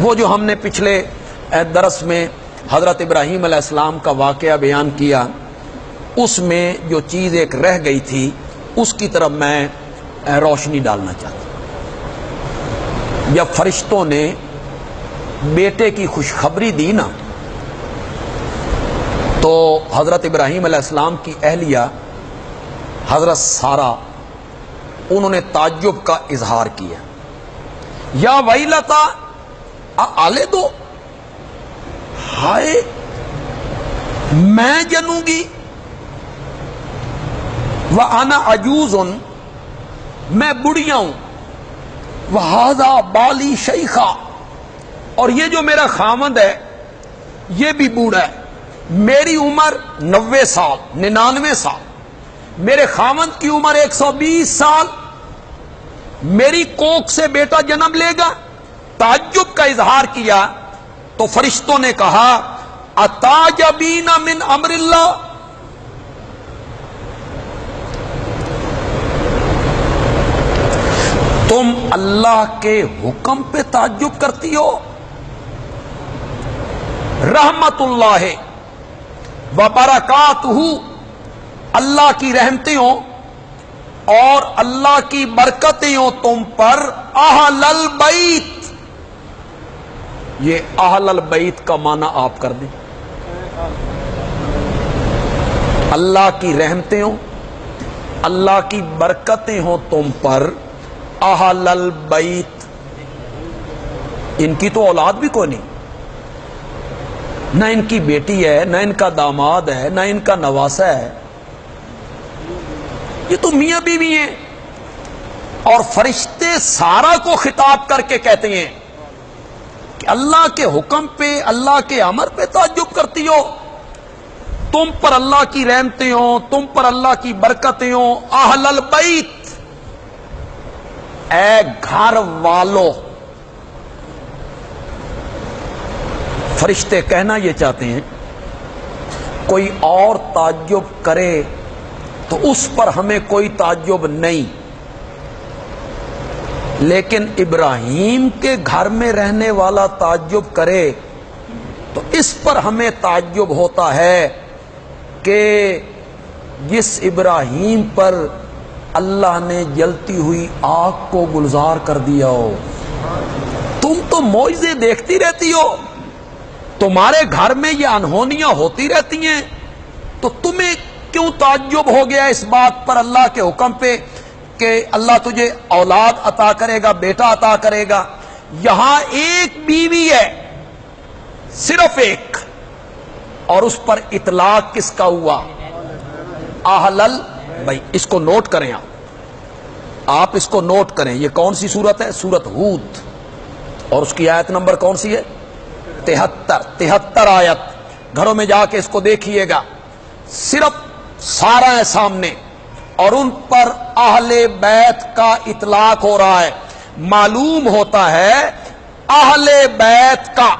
وہ جو ہم نے پچھلے درس میں حضرت ابراہیم علیہ السلام کا واقعہ بیان کیا، اس میں جو چیز ایک رہ گئی تھی اس کی طرف میں روشنی ڈالنا چاہتا ہوں۔ جب فرشتوں نے بیٹے کی خوشخبری دی نا، تو حضرت ابراہیم علیہ السلام کی اہلیہ حضرت سارہ، انہوں نے تعجب کا اظہار کیا، یا ویلتا آلے دو، ہائے میں جنوں گی، وَأَنَا عَجُوزٌ، میں بڑھیا ہوں، وَهَذَا بَالِي شَيْخًا، اور یہ جو میرا خاوند ہے یہ بھی بوڑھا ہے، میری عمر 90 سال 99 سال، میرے خاوند کی عمر 120 سال، میری کوکھ سے بیٹا جنم لے گا۔ تعجب کا اظہار کیا تو فرشتوں نے کہا اتعجبین من امر اللہ، تم اللہ کے حکم پہ تعجب کرتی ہو؟ رحمت اللہ وبرکاتہ، اللہ کی رحمتیں ہوں اور اللہ کی برکتیں ہوں تم پر، اہل البیت، یہ اہل البیت کا معنی آپ کر دیں، اللہ کی رحمتیں ہوں، اللہ کی برکتیں ہوں تم پر، اہل البیت، ان کی تو اولاد بھی کوئی نہیں، نہ ان کی بیٹی ہے، نہ ان کا داماد ہے، نہ ان کا نواسہ ہے، یہ تو میاں بیوی ہیں۔ اور فرشتے سارا کو خطاب کر کے کہتے ہیں کہ اللہ کے حکم پہ، اللہ کے امر پہ تعجب کرتی ہو، تم پر اللہ کی رحمتیں ہوں، تم پر اللہ کی برکتیں ہوں، اہل البیت، اے گھر والو۔ فرشتے کہنا یہ چاہتے ہیں کوئی اور تعجب کرے تو اس پر ہمیں کوئی تعجب نہیں، لیکن ابراہیم کے گھر میں رہنے والا تعجب کرے تو اس پر ہمیں تعجب ہوتا ہے کہ جس ابراہیم پر اللہ نے جلتی ہوئی آگ کو گلزار کر دیا ہو۔ تم تو معجزے دیکھتی رہتی ہو، تمہارے گھر میں یہ انہونیاں ہوتی رہتی ہیں، تو تمہیں کیوں تعجب ہو گیا اس بات پر اللہ کے حکم پہ کہ اللہ تجھے اولاد عطا کرے گا، بیٹا عطا کرے گا؟ یہاں ایک بیوی ہے، صرف ایک، اور اس پر اطلاق کس کا ہوا؟ اہل البیت۔ اس کو نوٹ کریں، آپ اس کو نوٹ کریں، یہ کون سی سورت ہے؟ سورت ہود، اور اس کی آیت نمبر کون سی ہے؟ 73 آیت، گھروں میں جا کے اس کو دیکھیے گا، صرف سارا ہے سامنے، اور ان پر اہل بیت کا اطلاق ہو رہا ہے۔ معلوم ہوتا ہے اہل بیت کا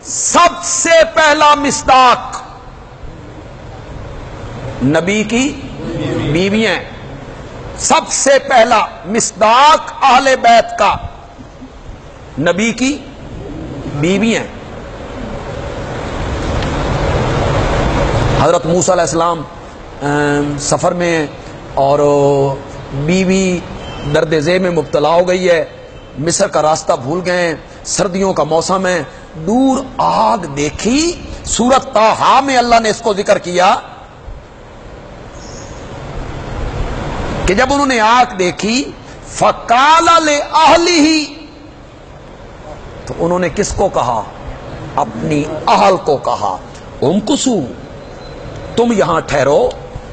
سب سے پہلا مصداق نبی کی بیویاں، سب سے پہلا مصداق اہل بیت کا نبی کی بیویاں۔ حضرت موسیٰ علیہ السلام سفر میں اور بیوی درد ذیل میں مبتلا ہو گئی ہے، مصر کا راستہ بھول گئے ہیں، سردیوں کا موسم ہے، دور آگ دیکھی۔ سورت طٰہٰ میں اللہ نے اس کو ذکر کیا کہ جب انہوں نے آگ دیکھی فَقَالَ لِأَهْلِهِ، تو انہوں نے کس کو کہا؟ اپنی اہل کو کہا، امکثوا، تم یہاں ٹھہرو،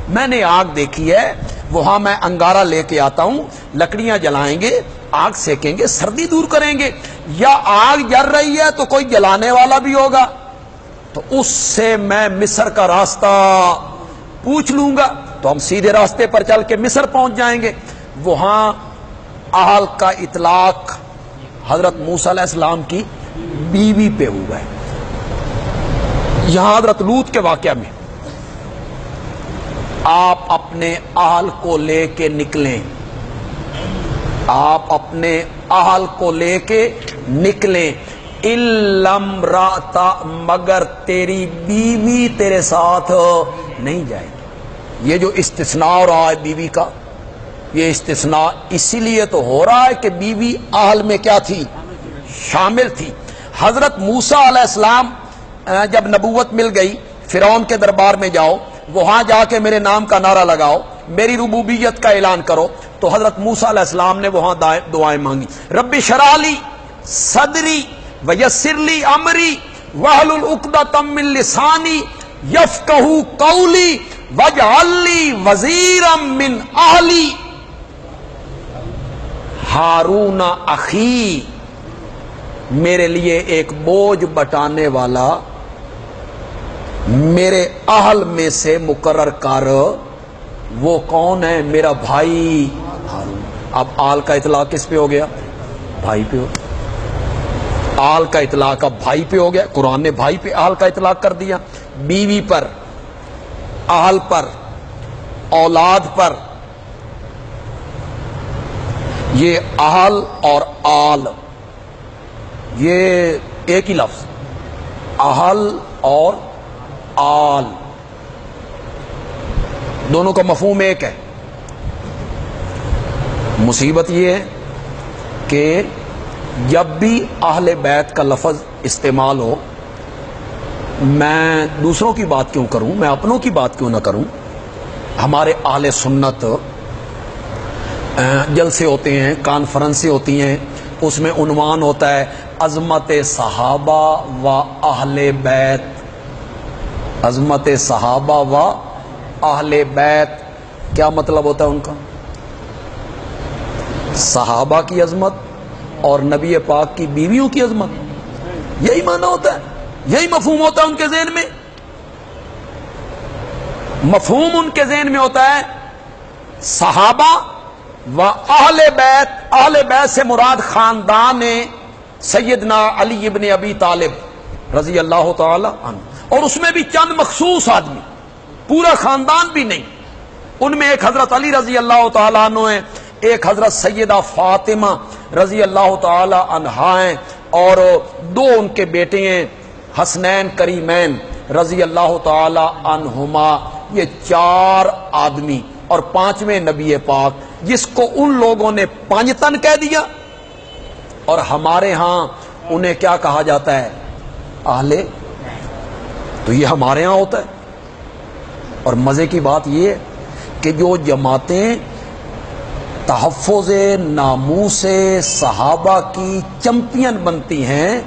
میں نے آگ دیکھی ہے، وہاں میں انگارہ لے کے آتا ہوں، لکڑیاں جلائیں گے، آگ سیکیں گے، سردی دور کریں گے، یا آگ جل رہی ہے تو کوئی جلانے والا بھی ہوگا، تو اس سے میں مصر کا راستہ پوچھ لوں گا، تو ہم سیدھے راستے پر چل کے مصر پہنچ جائیں گے۔ وہاں اہل کا اطلاق حضرت موسیٰ علیہ السلام کی بیوی پہ ہوا ہے۔ یہاں حضرت لوط کے واقعہ میں آپ اپنے اہل کو لے کے نکلیں، آپ اپنے اہل کو لے کے نکلیں، اِلَّا امْرَأَتَ مگر تیری بیوی تیرے ساتھ نہیں جائے گی. یہ جو استثناء ہو رہا ہے بیوی کا، یہ استثناء اسی لیے تو ہو رہا ہے کہ بیوی اہل میں کیا تھی؟ شامل تھی. حضرت موسیٰ علیہ السلام جب نبوت مل گئی، فرعون کے دربار میں جاؤ، وہاں جا کے میرے نام کا نعرہ لگاؤ، میری ربوبیت کا اعلان کرو، تو حضرت موسیٰ علیہ السلام نے وہاں دعائیں مانگی. رب اشرح لی صدری ویسر لی امری واحلل عقدۃ من لسانی یفقہوا قولی واجعل لی وزیرا من اہلی ہارون اخی. میرے لیے ایک بوجھ بٹانے والا میرے اہل میں سے مقرر کر. وہ کون ہے؟ میرا بھائی ہارون. اب آل کا اطلاق کس پہ ہو گیا؟ بھائی پہ ہو. آل کا اطلاق اب بھائی پہ ہو گیا. قرآن نے بھائی پہ آل کا اطلاق کر دیا. بیوی پر، اہل پر، اولاد پر. یہ اہل اور آل یہ ایک ہی لفظ، اہل اور آل، دونوں کا مفہوم ایک ہے. مصیبت یہ ہے کہ جب بھی اہل بیت کا لفظ استعمال ہو، میں دوسروں کی بات کیوں کروں، میں اپنوں کی بات کیوں نہ کروں. ہمارے اہل سنت جلسے ہوتے ہیں، کانفرنسیں ہوتی ہیں، اس میں عنوان ہوتا ہے عظمت صحابہ و اہل بیت. عظمت صحابہ و اہل بیت کیا مطلب ہوتا ہے ان کا؟ صحابہ کی عظمت اور نبی پاک کی بیویوں کی عظمت، یہی معنی ہوتا ہے، یہی مفہوم ہوتا ہے ان کے ذہن میں. مفہوم ان کے ذہن میں ہوتا ہے صحابہ و اہل بیت. اہل بیت سے مراد خاندان سیدنا علی ابن ابی طالب رضی اللہ تعالی عنہ، اور اس میں بھی چند مخصوص آدمی، پورا خاندان بھی نہیں. ان میں ایک حضرت علی رضی اللہ تعالی عنہ ہیں، ایک حضرت سیدہ فاطمہ رضی اللہ تعالی عنہا ہیں، اور دو ان کے بیٹے ہیں حسنین کریمین رضی اللہ تعالی عنہما. یہ چار آدمی، اور پانچویں نبی پاک جس کو ان لوگوں نے پانچتن کہہ دیا، اور ہمارے ہاں انہیں کیا کہا جاتا ہے؟ اہل. تو یہ ہمارے ہاں ہوتا ہے. اور مزے کی بات یہ ہے کہ جو جماعتیں تحفظ ناموس صحابہ کی چمپئن بنتی ہیں،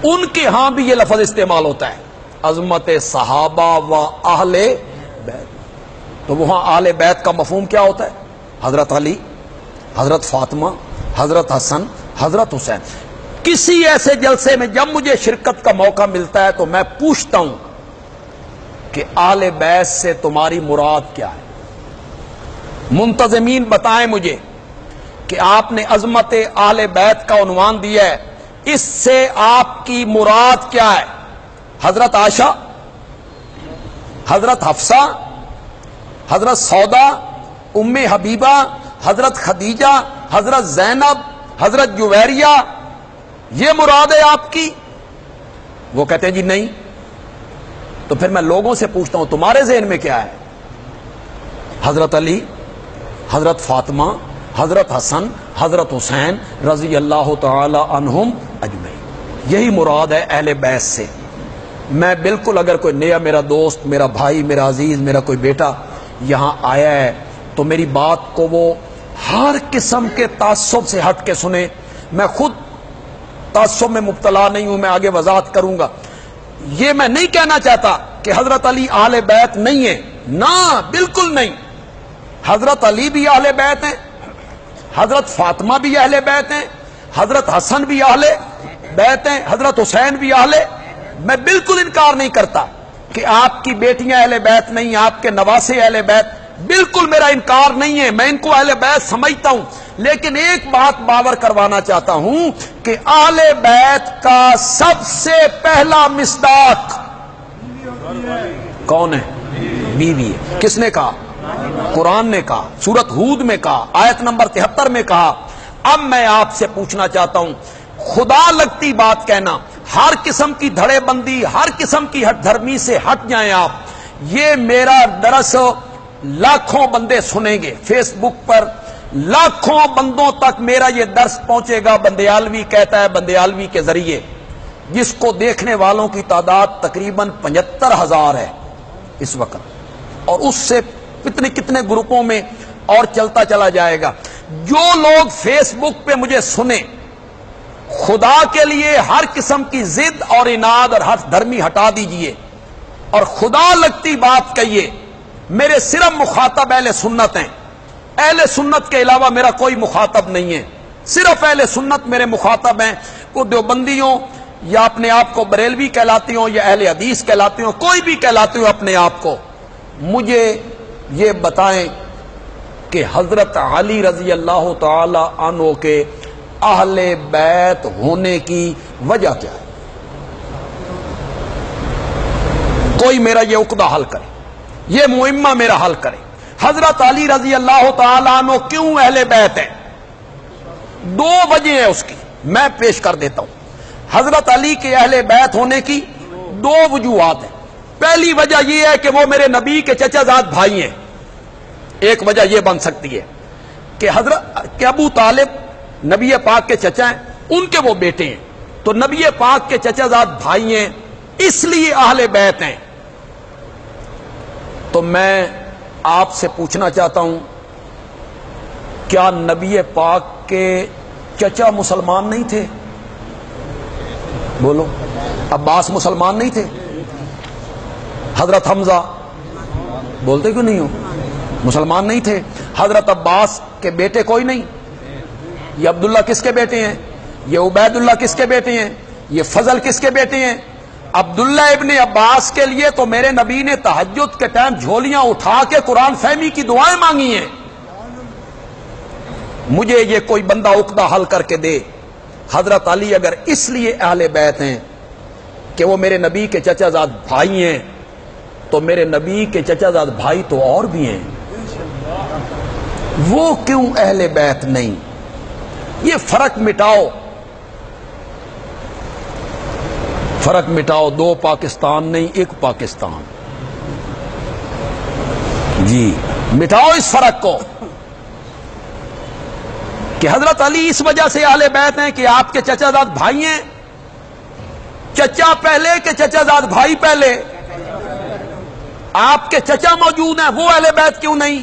ان کے ہاں بھی یہ لفظ استعمال ہوتا ہے، عظمت صحابہ و اہل بیت. تو وہاں اہل بیت کا مفہوم کیا ہوتا ہے؟ حضرت علی، حضرت فاطمہ، حضرت حسن، حضرت حسین. کسی ایسے جلسے میں جب مجھے شرکت کا موقع ملتا ہے تو میں پوچھتا ہوں کہ اہل بیت سے تمہاری مراد کیا ہے؟ منتظمین بتائیں مجھے کہ آپ نے عظمت اہل بیت کا عنوان دیا ہے، اس سے آپ کی مراد کیا ہے؟ حضرت عائشہ، حضرت حفصہ، حضرت سودا، ام حبیبہ، حضرت خدیجہ، حضرت زینب، حضرت جویریہ، یہ مراد ہے آپ کی؟ وہ کہتے ہیں جی نہیں. تو پھر میں لوگوں سے پوچھتا ہوں تمہارے ذہن میں کیا ہے؟ حضرت علی، حضرت فاطمہ، حضرت حسن، حضرت حسین رضی اللہ تعالی عنہم اجمعین. یہی مراد ہے اہل بیت سے. میں بالکل اگر کوئی نیا میرا دوست، میرا بھائی، میرا عزیز، میرا کوئی بیٹا یہاں آیا ہے تو میری بات کو وہ ہر قسم کے تعصب سے ہٹ کے سنے. میں خود تعصب میں مبتلا نہیں ہوں، میں آگے وضاحت کروں گا. یہ میں نہیں کہنا چاہتا کہ حضرت علی اہل بیت نہیں ہے، نہ بالکل نہیں. حضرت علی بھی اہل بیت ہیں، حضرت فاطمہ بھی اہل بیت ہیں، حضرت حسن بھی اہل بیت ہیں، حضرت حسین بھی اہل. میں بالکل انکار نہیں کرتا کہ آپ کی بیٹیاں اہل بیت نہیں، آپ کے نواسے اہل بیت، بالکل میرا انکار نہیں ہے، میں ان کو اہل بیت سمجھتا ہوں. لیکن ایک بات باور کروانا چاہتا ہوں کہ اہل بیت کا سب سے پہلا مصداق کون ہے؟ بیوی ہے. کس نے کہا؟ قرآن نے کہا، سورت ہود میں کہا، آیت نمبر 73 میں کہا. اب میں آپ سے پوچھنا چاہتا ہوں خدا لگتی بات کہنا، ہر قسم کی دھڑے بندی، ہر قسم کی ہٹ دھرمی سے ہٹ جائیں آپ. یہ میرا درس لاکھوں بندے سنیں گے فیس بک پر، لاکھوں بندوں تک میرا یہ درس پہنچے گا. بندیالوی کہتا ہے، بندیالوی کے ذریعے، جس کو دیکھنے والوں کی تعداد تقریباً 75,000 ہے اس وقت، اور اس سے کتنے گروپوں میں اور چلتا چلا جائے گا. جو لوگ فیس بک پہ مجھے سنیں، خدا کے لیے ہر قسم کی ضد اور اناد اور ہر دھرمی ہٹا دیجئے اور خدا لگتی بات کہیے. میرے صرف مخاطب اہل سنت ہیں، اہل سنت کے علاوہ میرا کوئی مخاطب نہیں ہے. صرف اہل سنت میرے مخاطب ہیں. وہ دیوبندیوں یا اپنے آپ کو بریلوی کہلاتی ہوں یا اہل حدیث کہلاتی ہوں، کوئی بھی کہلاتی ہوں اپنے آپ کو، مجھے یہ بتائیں کہ حضرت علی رضی اللہ تعالی عنہ کے اہل بیت ہونے کی وجہ کیا ہے. کوئی میرا یہ عقدہ حل کرے، یہ معمہ میرا حل کرے. حضرت علی رضی اللہ تعالی عنہ کیوں اہل بیت ہیں؟ 2 وجہ ہیں اس کی، میں پیش کر دیتا ہوں. حضرت علی کے اہل بیت ہونے کی 2 وجوہات ہیں. پہلی وجہ یہ ہے کہ وہ میرے نبی کے چچا زاد بھائی ہیں. ایک وجہ یہ بن سکتی ہے کہ ابو طالب نبی پاک کے چچا ہیں، ان کے وہ بیٹے ہیں، تو نبی پاک کے چچا زاد بھائی ہیں، اس لیے اہل بیت ہیں. تو میں آپ سے پوچھنا چاہتا ہوں، کیا نبی پاک کے چچا مسلمان نہیں تھے؟ بولو. عباس مسلمان نہیں تھے؟ حضرت حمزہ بولتے کیوں نہیں ہو؟ مسلمان نہیں تھے؟ حضرت عباس کے بیٹے کوئی نہیں؟ یہ عبداللہ کس کے بیٹے ہیں؟ یہ عبید اللہ کس کے بیٹے ہیں؟ یہ فضل کس کے بیٹے ہیں؟ عبداللہ ابن عباس کے لیے تو میرے نبی نے تہجد کے ٹائم جھولیاں اٹھا کے قرآن فہمی کی دعائیں مانگی ہیں. مجھے یہ کوئی بندہ عقدہ حل کر کے دے. حضرت علی اگر اس لیے اہل بیت ہیں کہ وہ میرے نبی کے چچا زاد بھائی ہیں، تو میرے نبی کے چچا زاد بھائی تو اور بھی ہیں، وہ کیوں اہل بیت نہیں؟ یہ فرق مٹاؤ، فرق مٹاؤ. 2 پاکستان نہیں، 1 پاکستان. جی مٹاؤ اس فرق کو کہ حضرت علی اس وجہ سے اہل بیت ہیں کہ آپ کے چچا زاد بھائی ہیں. چچا پہلے کہ چچا زاد بھائی پہلے؟ آپ کے چچا موجود ہیں، وہ اہل بیت کیوں نہیں؟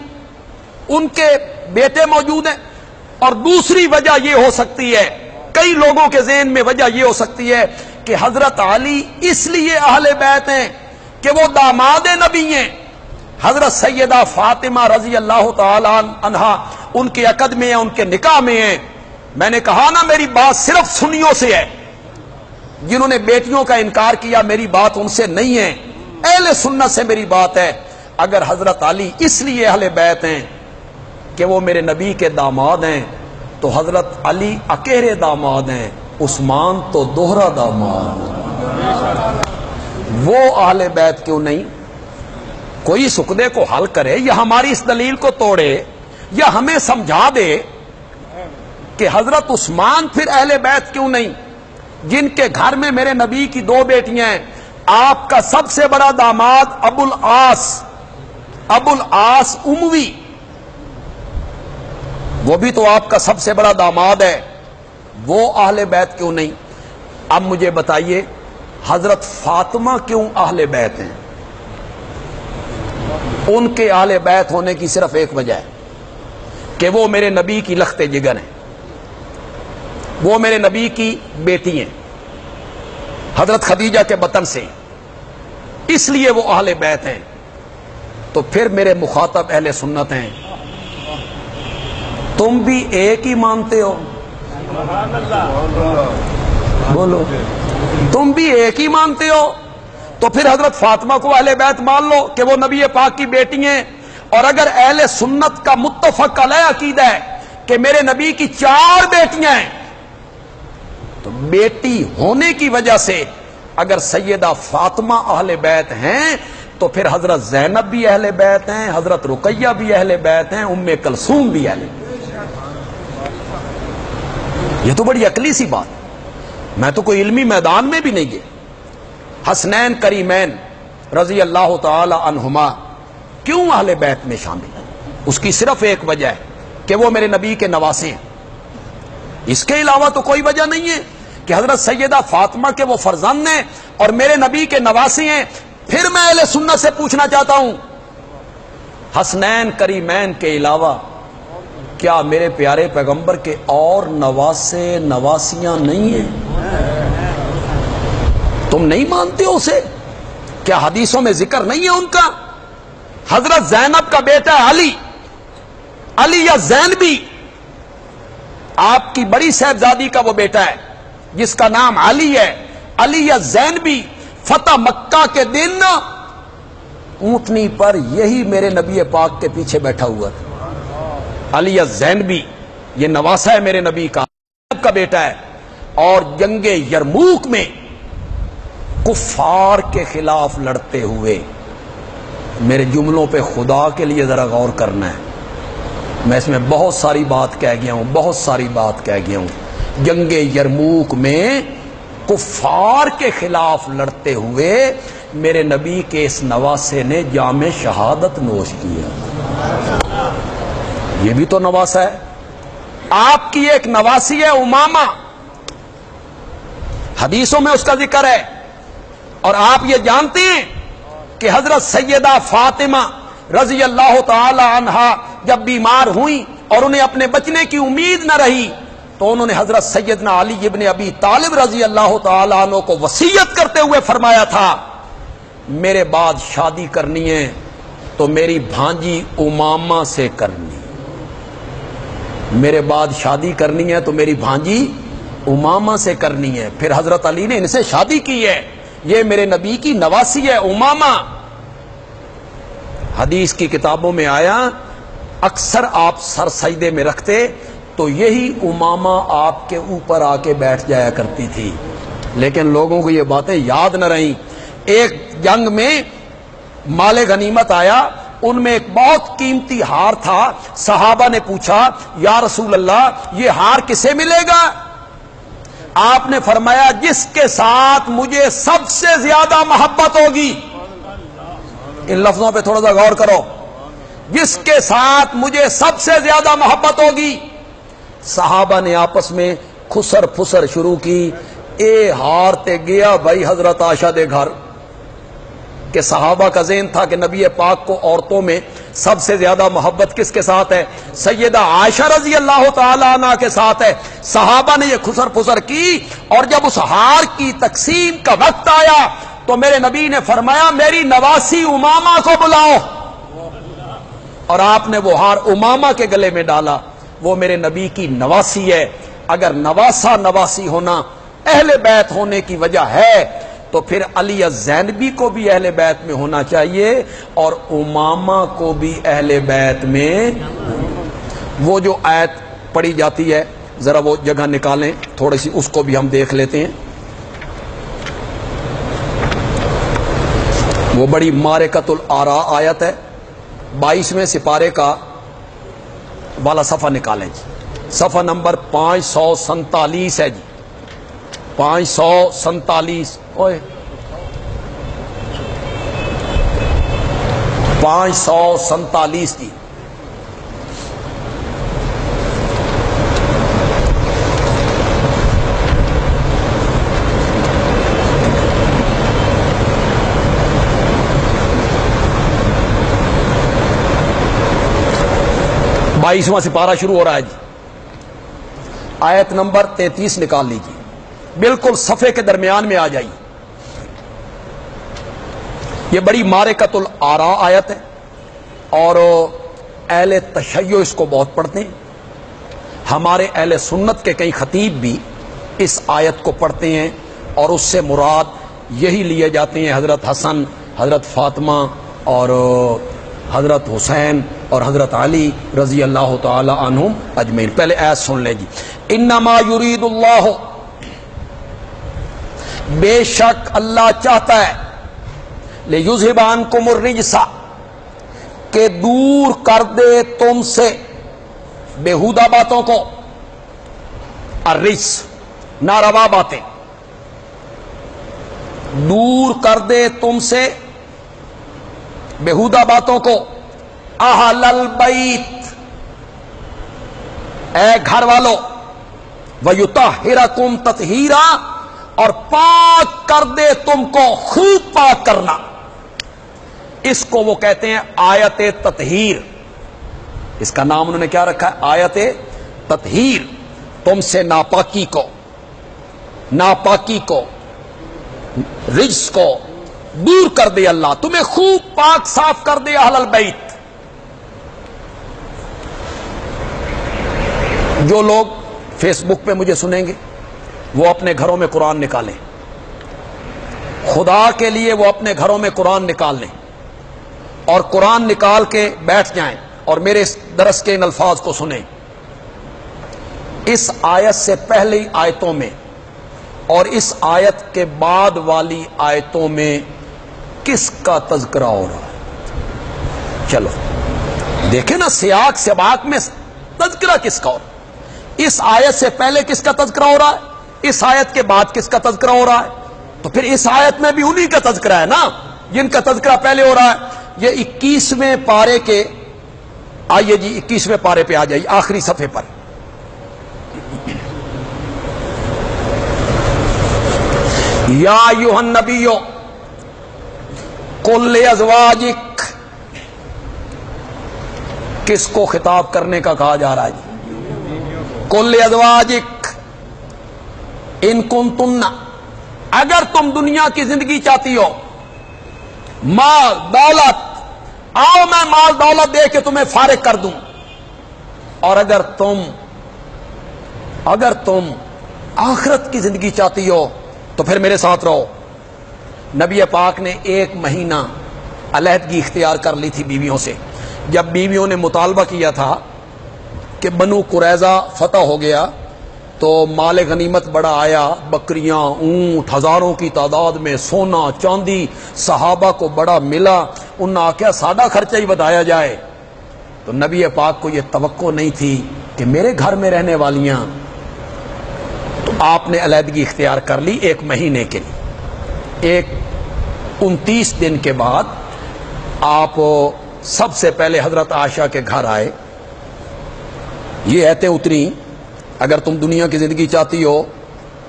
ان کے بیٹے موجود ہیں. اور دوسری وجہ یہ ہو سکتی ہے، کئی لوگوں کے ذہن میں وجہ یہ ہو سکتی ہے کہ حضرت علی اس لیے اہل بیت ہیں کہ وہ داماد نبی ہیں. حضرت سیدہ فاطمہ رضی اللہ تعالی عنہا ان کے عقد میں ہیں، ان کے نکاح میں ہیں. میں نے کہا نا میری بات صرف سنیوں سے ہے. جنہوں نے بیٹیوں کا انکار کیا میری بات ان سے نہیں ہے، اہل سنت سے میری بات ہے. اگر حضرت علی اس لیے اہل بیت ہیں کہ وہ میرے نبی کے داماد ہیں، تو حضرت علی اکیلے داماد ہیں، عثمان تو دوہرا داماد. وہ اہل بیت کیوں نہیں؟ کوئی اس عقدے کو حل کرے یا ہماری اس دلیل کو توڑے یا ہمیں سمجھا دے کہ حضرت عثمان پھر اہل بیت کیوں نہیں، جن کے گھر میں میرے نبی کی 2 بیٹیاں ہیں. آپ کا سب سے بڑا داماد ابو العاص اموی، وہ بھی تو آپ کا سب سے بڑا داماد ہے، وہ اہل بیت کیوں نہیں؟ اب مجھے بتائیے حضرت فاطمہ کیوں اہل بیت ہیں؟ ان کے اہل بیت ہونے کی صرف ایک وجہ ہے کہ وہ میرے نبی کی لخت جگر ہیں، وہ میرے نبی کی بیٹی ہیں، حضرت خدیجہ کے بطن سے، اس لیے وہ اہل بیت ہیں. تو پھر میرے مخاطب اہل سنت ہیں، تم بھی ایک ہی مانتے ہو؟ بولو، تم بھی ایک ہی مانتے ہو؟ تو پھر حضرت فاطمہ کو اہل بیت مان لو کہ وہ نبی پاک کی بیٹی ہیں. اور اگر اہل سنت کا متفق علیہ عقیدہ ہے کہ میرے نبی کی 4 بیٹیاں ہیں، تو بیٹی ہونے کی وجہ سے اگر سیدہ فاطمہ اہل بیت ہیں تو پھر حضرت زینب بھی اہل بیت ہیں، حضرت رقیہ بھی اہل بیت ہیں، ام کلثوم بھی اہل بیت. یہ تو بڑی عقلی سی بات. میں تو کوئی علمی میدان میں بھی نہیں گیا۔ حسنین کریمین رضی اللہ تعالی عنہما کیوں اہل بیت میں شامل؟ اس کی صرف ایک وجہ ہے کہ وہ میرے نبی کے نواسے ہیں، اس کے علاوہ تو کوئی وجہ نہیں ہے کہ حضرت سیدہ فاطمہ کے وہ فرزند ہیں اور میرے نبی کے نواسے ہیں۔ پھر میں اہل سنت سے پوچھنا چاہتا ہوں، حسنین کریمین کے علاوہ کیا میرے پیارے پیغمبر کے اور نواسے نواسیاں نہیں ہیں؟ تم نہیں مانتے ہو اسے؟ کیا حدیثوں میں ذکر نہیں ہے ان کا؟ حضرت زینب کا بیٹا علی، علی یا زینبی، آپ کی بڑی صاحبزادی کا وہ بیٹا ہے جس کا نام علی ہے، علی یا زینبی، فتح مکہ کے دن اونٹنی پر یہی میرے نبی پاک کے پیچھے بیٹھا ہوا تھا۔ علی یا زینبی یہ نواسا ہے میرے نبی کا بیٹا ہے، اور جنگ یرموک میں کفار کے خلاف لڑتے ہوئے، میرے جملوں پہ خدا کے لیے ذرا غور کرنا ہے، میں اس میں بہت ساری بات کہہ گیا ہوں، جنگ یرموک میں کفار کے خلاف لڑتے ہوئے میرے نبی کے اس نواسے نے جام شہادت نوش کیا۔ یہ بھی تو نواسا ہے۔ آپ کی ایک نواسی ہے امامہ، حدیثوں میں اس کا ذکر ہے، اور آپ یہ جانتے ہیں کہ حضرت سیدہ فاطمہ رضی اللہ تعالی عنہا جب بیمار ہوئیں اور انہیں اپنے بچنے کی امید نہ رہی تو انہوں نے حضرت سیدنا علی ابن ابی طالب رضی اللہ تعالی عنہ کو وصیت کرتے ہوئے فرمایا تھا، میرے بعد شادی کرنی ہے تو میری بھانجی امامہ سے کرنی، میرے بعد شادی کرنی ہے تو میری بھانجی امامہ سے کرنی ہے۔ پھر حضرت علی نے ان سے شادی کی ہے، یہ میرے نبی کی نواسی ہے امامہ۔ حدیث کی کتابوں میں آیا اکثر آپ سر سجدے میں رکھتے تو یہی امامہ آپ کے اوپر آ کے بیٹھ جایا کرتی تھی، لیکن لوگوں کو یہ باتیں یاد نہ رہیں۔ ایک جنگ میں مال غنیمت آیا، ان میں ایک بہت قیمتی ہار تھا، صحابہ نے پوچھا یا رسول اللہ یہ ہار کسے ملے گا؟ آپ نے فرمایا جس کے ساتھ مجھے سب سے زیادہ محبت ہوگی، ان لفظوں پہ تھوڑا سا غور کرو، جس کے ساتھ مجھے سب سے زیادہ محبت ہوگی۔ صحابہ نے آپس میں خسر پھسر شروع کی، اے ہار تے گیا بھائی حضرت عائشہ دے گھر، کہ صحابہ کا ذہن تھا کہ نبی پاک کو عورتوں میں سب سے زیادہ محبت کس کے ساتھ ہے؟ سیدہ عائشہ رضی اللہ تعالی عنہ کے ساتھ ہے۔ صحابہ نے یہ خسر پھسر کی، اور جب اس ہار کی تقسیم کا وقت آیا تو میرے نبی نے فرمایا میری نواسی امامہ کو بلاؤ، اور آپ نے وہ ہار امامہ کے گلے میں ڈالا، وہ میرے نبی کی نواسی ہے۔ اگر نواسا نواسی ہونا اہل بیت ہونے کی وجہ ہے تو پھر علی زینبی کو بھی اہل بیت میں ہونا چاہیے اور امامہ کو بھی اہل بیت میں۔ وہ جو آیت پڑھی جاتی ہے ذرا وہ جگہ نکالیں تھوڑی سی، اس کو بھی ہم دیکھ لیتے ہیں۔ وہ بڑی معرکۃ الآراء آیت ہے، 22ویں سپارے کا والا صفحہ نکالیں جی، صفحہ نمبر 547 ہے جی، 547 اوئے 547 جی۔ بائیسواں سپارہ شروع ہو رہا ہے جی، آیت نمبر 33 نکال لیجیے، بالکل صفحے کے درمیان میں آ جائیے۔ یہ بڑی معرکۃ الآراء آیت ہے، اور اہل تشیع اس کو بہت پڑھتے ہیں۔ ہمارے اہل سنت کے کئی خطیب بھی اس آیت کو پڑھتے ہیں، اور اس سے مراد یہی لیے جاتے ہیں حضرت حسن، حضرت فاطمہ اور حضرت حسین اور حضرت علی رضی اللہ تعالی عنہم اجمعین۔ پہلے آیت سن لیں جی، انما یرید اللہ، بے شک اللہ چاہتا ہے، لیذھب عنکم الرجس، کہ دور کر دے تم سے بیہودہ باتوں کو، الرجس ناروا باتیں، دور کر دے تم سے بےہودہ باتوں کو. اہل البیت، اے گھر والو. وَيُطَهِّرَكُمْ تَطْهِيرًا، اور پاک کر دے تم کو خوب پاک کرنا. اس کو وہ کہتے ہیں آیت تطہیر. اس کا نام انہوں نے کیا رکھا ہے؟ آیت تطہیر. تم سے ناپاکی کو رجس کو دور کر دے اللہ، تمہیں خوب پاک صاف کر دے. اہل البیت. جو لوگ فیس بک پہ مجھے سنیں گے وہ اپنے گھروں میں قرآن نکالیں، خدا کے لیے وہ اپنے گھروں میں قرآن نکال لیں اور قرآن نکال کے بیٹھ جائیں اور میرے اس درس کے ان الفاظ کو سنیں. اس آیت سے پہلی آیتوں میں اور اس آیت کے بعد والی آیتوں میں کس کا تذکرہ ہو رہا ہے؟ چلو دیکھیں نا، سیاق سباق میں تذکرہ کس کا ہو رہا ہے؟ اس آیت سے پہلے کس کا تذکرہ ہو رہا ہے؟ اس آیت کے بعد کس کا تذکرہ ہو رہا ہے؟ تو پھر اس آیت میں بھی انہی کا تذکرہ ہے نا جن کا تذکرہ پہلے ہو رہا ہے. یہ 21ویں پارے کے، آئیے جی 21ویں پارے پہ آ جائیے، آخری صفحے پر. یا ایھا النبی قل لازواجک، کس کو خطاب کرنے کا کہا جا رہا ہے جی؟ قل لازواجک ان کنتن، اگر تم دنیا کی زندگی چاہتی ہو، مال دولت، آؤ میں مال دولت دے کے تمہیں فارغ کر دوں. اور اگر تم آخرت کی زندگی چاہتی ہو تو پھر میرے ساتھ رہو. نبی پاک نے 1 مہینہ علیحدگی اختیار کر لی تھی بیویوں سے. جب بیویوں نے مطالبہ کیا تھا کہ بنو قریظہ فتح ہو گیا تو مال غنیمت بڑا آیا، بکریاں، اونٹ، ہزاروں کی تعداد میں سونا چاندی صحابہ کو بڑا ملا. انہوں نے آخیا ساڈا خرچہ ہی بتایا جائے. تو نبی پاک کو یہ توقع نہیں تھی کہ میرے گھر میں رہنے والیاں، تو آپ نے علیحدگی اختیار کر لی 1 مہینے کے لیے. 29 دن کے بعد آپ سب سے پہلے حضرت عائشہ کے گھر آئے. یہ ایتیں اتری، اگر تم دنیا کی زندگی چاہتی ہو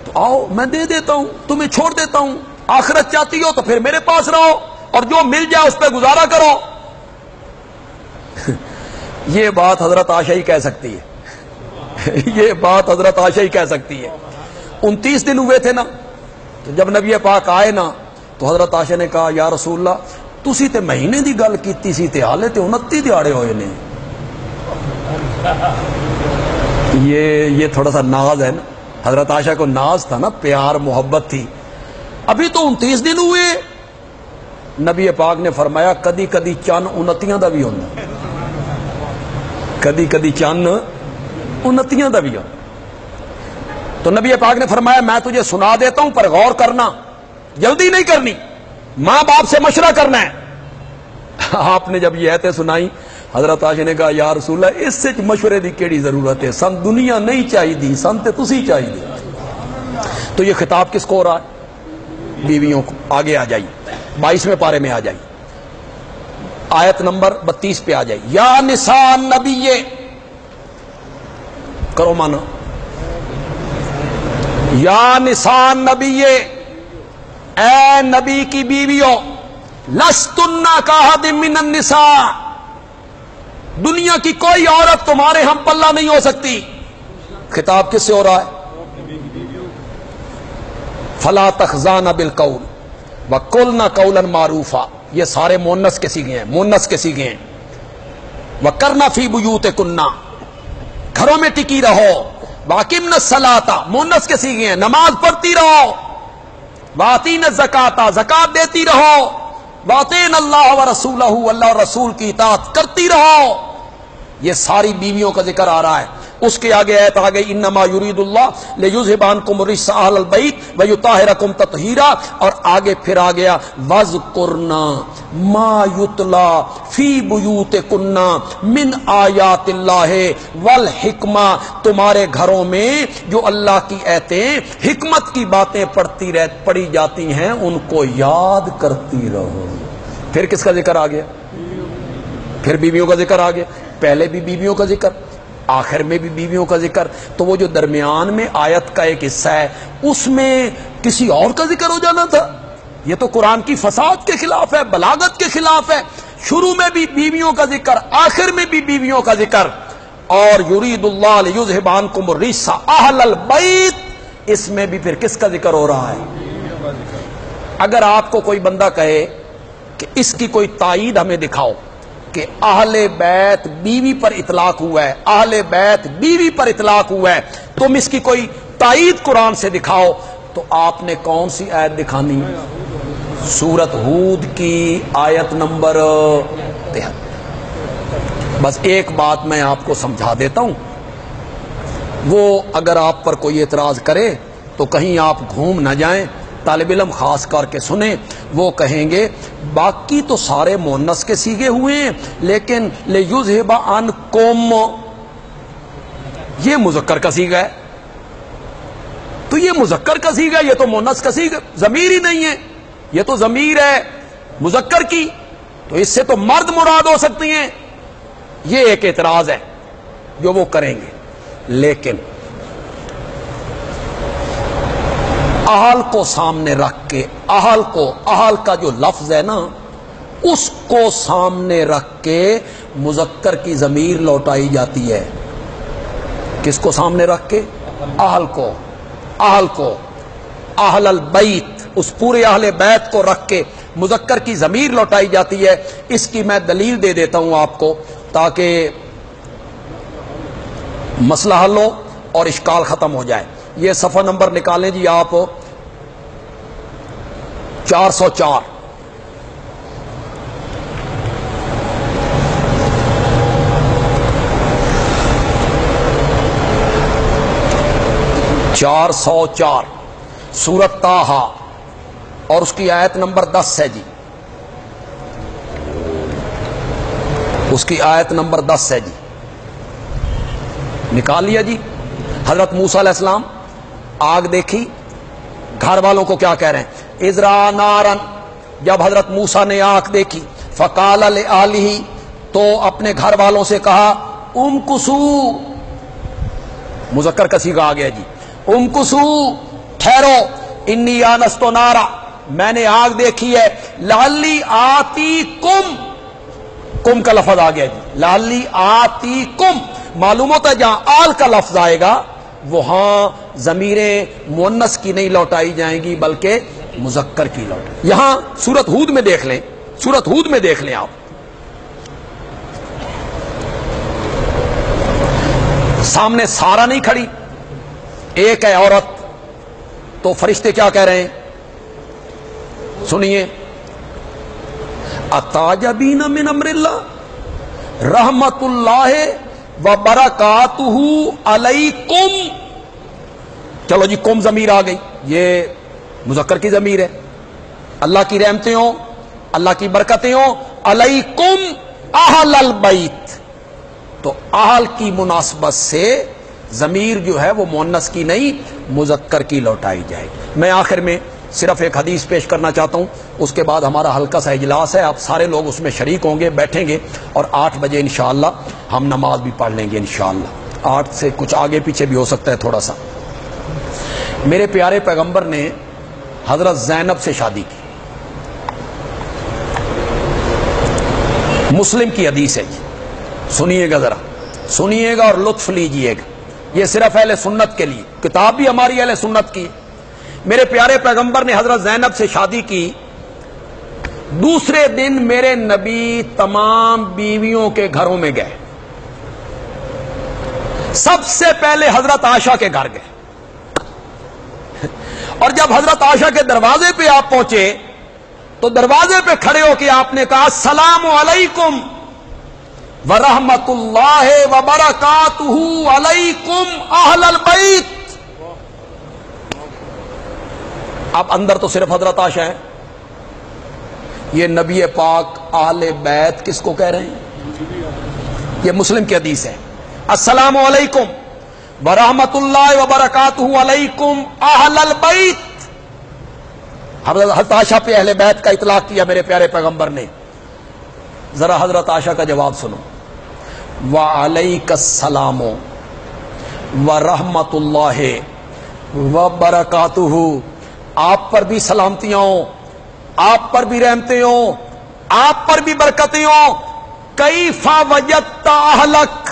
تو آؤ میں دے دیتا ہوں، تمہیں چھوڑ دیتا ہوں. آخرت چاہتی ہو تو پھر میرے پاس رہو اور جو مل جائے اس پہ گزارا کرو. یہ بات حضرت عائشہ ہی کہہ سکتی ہے. یہ بات حضرت عائشہ ہی کہہ سکتی ہے. 29 دن ہوئے تھے نا، تو جب نبی پاک آئے نا تو حضرت عائشہ نے کہا یا رسول اللہ تسی تے مہینے دی گل کیتی سی تے حالے تے 29 دیہاڑے ہوئے نے. یہ تھوڑا سا ناز ہے نا، حضرت عائشہ کو ناز تھا نا، پیار محبت تھی. ابھی تو 29 دن ہوئے. نبی پاک نے فرمایا کدی کدی چند 29 دا بھی ہوندا، کدی کدی چند 29 دا بھی ہوندا. تو نبی پاک نے فرمایا میں تجھے سنا دیتا ہوں پر غور کرنا، جلدی نہیں کرنی، ماں باپ سے مشورہ کرنا ہے. آپ نے جب یہ ایتیں سنائی حضرت عائشہ نے کہا یا رسول اللہ اس سے مشورے دی کیڑی ضرورت ہے، سن دنیا نہیں چاہی دی، سن تے تسی چاہی دی. تو یہ خطاب کس کو ہو رہا ہے؟ بیویوں کو. آگے آ جائیے 22ویں پارے میں آ جائیے، آیت نمبر 32 پہ آ جائیے. یا نساء النبی، کرو مانا، یا نساء النبی، اے نبی کی بیویوں، لستن کاحد من النساء، دنیا کی کوئی عورت تمہارے ہم پلہ نہیں ہو سکتی. خطاب کس سے ہو رہا ہے؟ فلا تخضعن بالقول وقلن قولا معروفا. یہ سارے مونس کے سیغے ہیں، مونس کے سیغے ہیں. وقرن فی بیوتکن، گھروں میں ٹکی رہو. واقمن الصلاۃ، مونس کے سیغے ہیں، نماز پڑھتی رہو. واتین الزکاۃ، زکات دیتی رہو. واطین اللہ ورسولہ، اللہ اور رسول کی اطاعت کرتی رہو. یہ ساری بیویوں کا ذکر آ رہا ہے. اس کے آگے آیت آ گئی انما یرید اللہ لیذھب عنکم الرجس اہل البیت ویطہرکم تطہیرا، اور آگے پھر آ گیا وذکرنا ما یتلی فی بیوتکن من آیات اللہ والحکمہ، تمہارے گھروں میں جو اللہ کی آیتیں حکمت کی باتیں پڑھی جاتی ہیں ان کو یاد کرتی رہو۔ پھر کس کا ذکر آ گیا؟ پھر بیویوں کا ذکر آ گیا، پہلے بھی بیویوں کا ذکر، آخر میں بھی بیویوں کا ذکر، تو وہ جو درمیان میں آیت کا ایک حصہ ہے اس میں کسی اور کا ذکر ہو جانا تھا؟ یہ تو قرآن کی فصاحت کے خلاف ہے، بلاغت کے خلاف ہے۔ شروع میں بھی بیویوں کا ذکر، آخر میں بھی بیویوں کا ذکر، اور یرید اللہ لیذھب عنکم الرجس اہل البیت، اس میں بھی پھر کس کا ذکر ہو رہا ہے؟ اگر آپ کو کوئی بندہ کہے کہ اس کی کوئی تائید ہمیں دکھاؤ کہ اہل بیت بیوی پر اطلاق ہوا ہے، اہل بیت بیوی پر اطلاق ہوا ہے، تم اس کی کوئی تائید قرآن سے دکھاؤ، تو آپ نے کون سی آیت دکھانی؟ سورت ہود کی آیت نمبر 73۔ بس ایک بات میں آپ کو سمجھا دیتا ہوں، وہ اگر آپ پر کوئی اعتراض کرے تو کہیں آپ گھوم نہ جائیں، طالب علم خاص کر کے سنیں، وہ کہیں گے باقی تو سارے مؤنث کے صیغے ہوئے ہیں لیکن لیذھب عنکم یہ مذکر کا صیغہ ہے، تو یہ مذکر کا صیغہ، یہ تو مؤنث کا صیغہ، ضمیر ہی نہیں ہے، یہ تو ضمیر ہے مذکر کی، تو اس سے تو مرد مراد ہو سکتی ہیں۔ یہ ایک اعتراض ہے جو وہ کریں گے، لیکن اہل کو سامنے رکھ کے، اہل کا جو لفظ ہے نا اس کو سامنے رکھ کے مذکر کی ضمیر لوٹائی جاتی ہے۔ کس کو سامنے رکھ کے؟ اہل کو، اہل البیت، اس پورے اہل بیت کو رکھ کے مذکر کی ضمیر لوٹائی جاتی ہے۔ اس کی میں دلیل دے دیتا ہوں آپ کو تاکہ مسئلہ حل ہو اور اشکال ختم ہو جائے۔ یہ صفحہ نمبر نکالیں جی آپ 404، سورت طٰہٰ اور اس کی آیت نمبر 10 ہے جی، اس کی آیت نمبر 10 ہے جی، نکال لیا جی۔ حضرت موسیٰ علیہ السلام آگ دیکھی، گھر والوں کو کیا کہہ رہے ہیں؟ اذ رأى نارا، جب حضرت موسیٰ نے آگ دیکھی، فقال لأہلہ، تو اپنے گھر والوں سے کہا امکثوا، مذکر کا صیغہ آ گیا جی، امکثوا ٹھہرو، انی آنست نارا، میں نے آگ دیکھی ہے، لعلی آتیکم، کم کا لفظ آ گیا جی، لعلی آتیکم، معلوم ہوتا ہے جہاں آل کا لفظ آئے گا وہاں ضمیریں مؤنث کی نہیں لوٹائی جائیں گی بلکہ مذکر کی لوٹائیں۔ یہاں سورت ہود میں دیکھ لیں، سورت ہود میں دیکھ لیں آپ، سامنے سارا نہیں کھڑی، ایک ہے عورت، تو فرشتے کیا کہہ رہے ہیں؟ سنیے، اتعجبین من امر اللہ رحمت اللہ وبرکاتہ علیکم، چلو جی کم ضمیر آ گئی، یہ مذکر کی ضمیر ہے، اللہ کی رحمتیں ہوں، اللہ کی برکتیں ہوں، علیکم اہل البیت، تو اہل کی مناسبت سے ضمیر جو ہے وہ مؤنث کی نہیں مذکر کی لوٹائی جائے گی۔ میں آخر میں صرف ایک حدیث پیش کرنا چاہتا ہوں، اس کے بعد ہمارا ہلکا سا اجلاس ہے، آپ سارے لوگ اس میں شریک ہوں گے، بیٹھیں گے، اور 8 بجے انشاءاللہ ہم نماز بھی پڑھ لیں گے انشاءاللہ، 8 سے کچھ آگے پیچھے بھی ہو سکتا ہے تھوڑا سا۔ میرے پیارے پیغمبر نے حضرت زینب سے شادی کی، مسلم کی حدیث ہے جی، سنیے گا ذرا، سنیے گا اور لطف لیجئے گا، یہ صرف اہل سنت کے لیے، کتاب بھی ہماری اہل سنت کی۔ میرے پیارے پیغمبر نے حضرت زینب سے شادی کی، دوسرے دن میرے نبی تمام بیویوں کے گھروں میں گئے، سب سے پہلے حضرت عائشہ کے گھر گئے، اور جب حضرت عائشہ کے دروازے پہ آپ پہنچے تو دروازے پہ کھڑے ہو کے آپ نے کہا السلام علیکم، ورحمۃ اللہ وبرکاتہ علیکم اہل البیت. اب اندر تو صرف حضرت عائشہ ہے. یہ نبی پاک اہل بیت کس کو کہہ رہے ہیں؟ یہ مسلم کی حدیث ہے. السلام علیکم ورحمۃ اللہ وبرکاتہ علیکم اہل البیت. حضرت عائشہ پہ اہل بیت کا اطلاق کیا میرے پیارے پیغمبر نے. ذرا حضرت عائشہ کا جواب سنو. وعلیک السلام ورحمۃ اللہ وبرکاتہ. آپ پر بھی سلامتیاں ہوں, آپ پر بھی رحمتیں ہوں, آپ پر بھی برکتیں ہوں. کیف وجدت اہلک,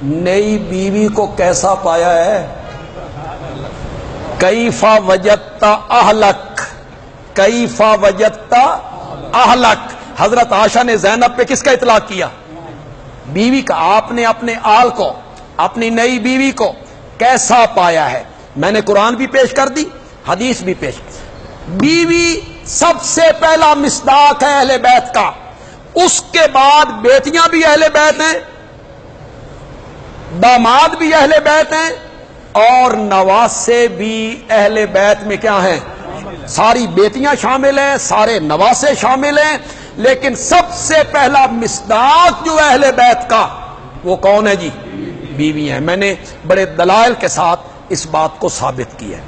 نئی بیوی کو کیسا پایا ہے؟ کیف وجدت اہلک, کیف وجدت اہلک. حضرت عائشہ نے زینب پہ کس کا اطلاق کیا؟ بیوی کا. آپ نے اپنے آل کو, اپنی نئی بیوی کو کیسا پایا ہے؟ میں نے قرآن بھی پیش کر دی, حدیث بھی پیش کی. بیوی سب سے پہلا مصداق ہے اہل بیت کا. اس کے بعد بیٹیاں بھی اہل بیت ہیں, داماد بھی اہل بیت ہیں, اور نواسے بھی اہل بیت میں کیا ہیں؟ ساری بیٹیاں شامل ہیں, سارے نواسے شامل ہیں. لیکن سب سے پہلا مصداق جو اہل بیت کا وہ کون ہے جی؟ بیوی ہیں. میں نے بڑے دلائل کے ساتھ اس بات کو ثابت کیا ہے.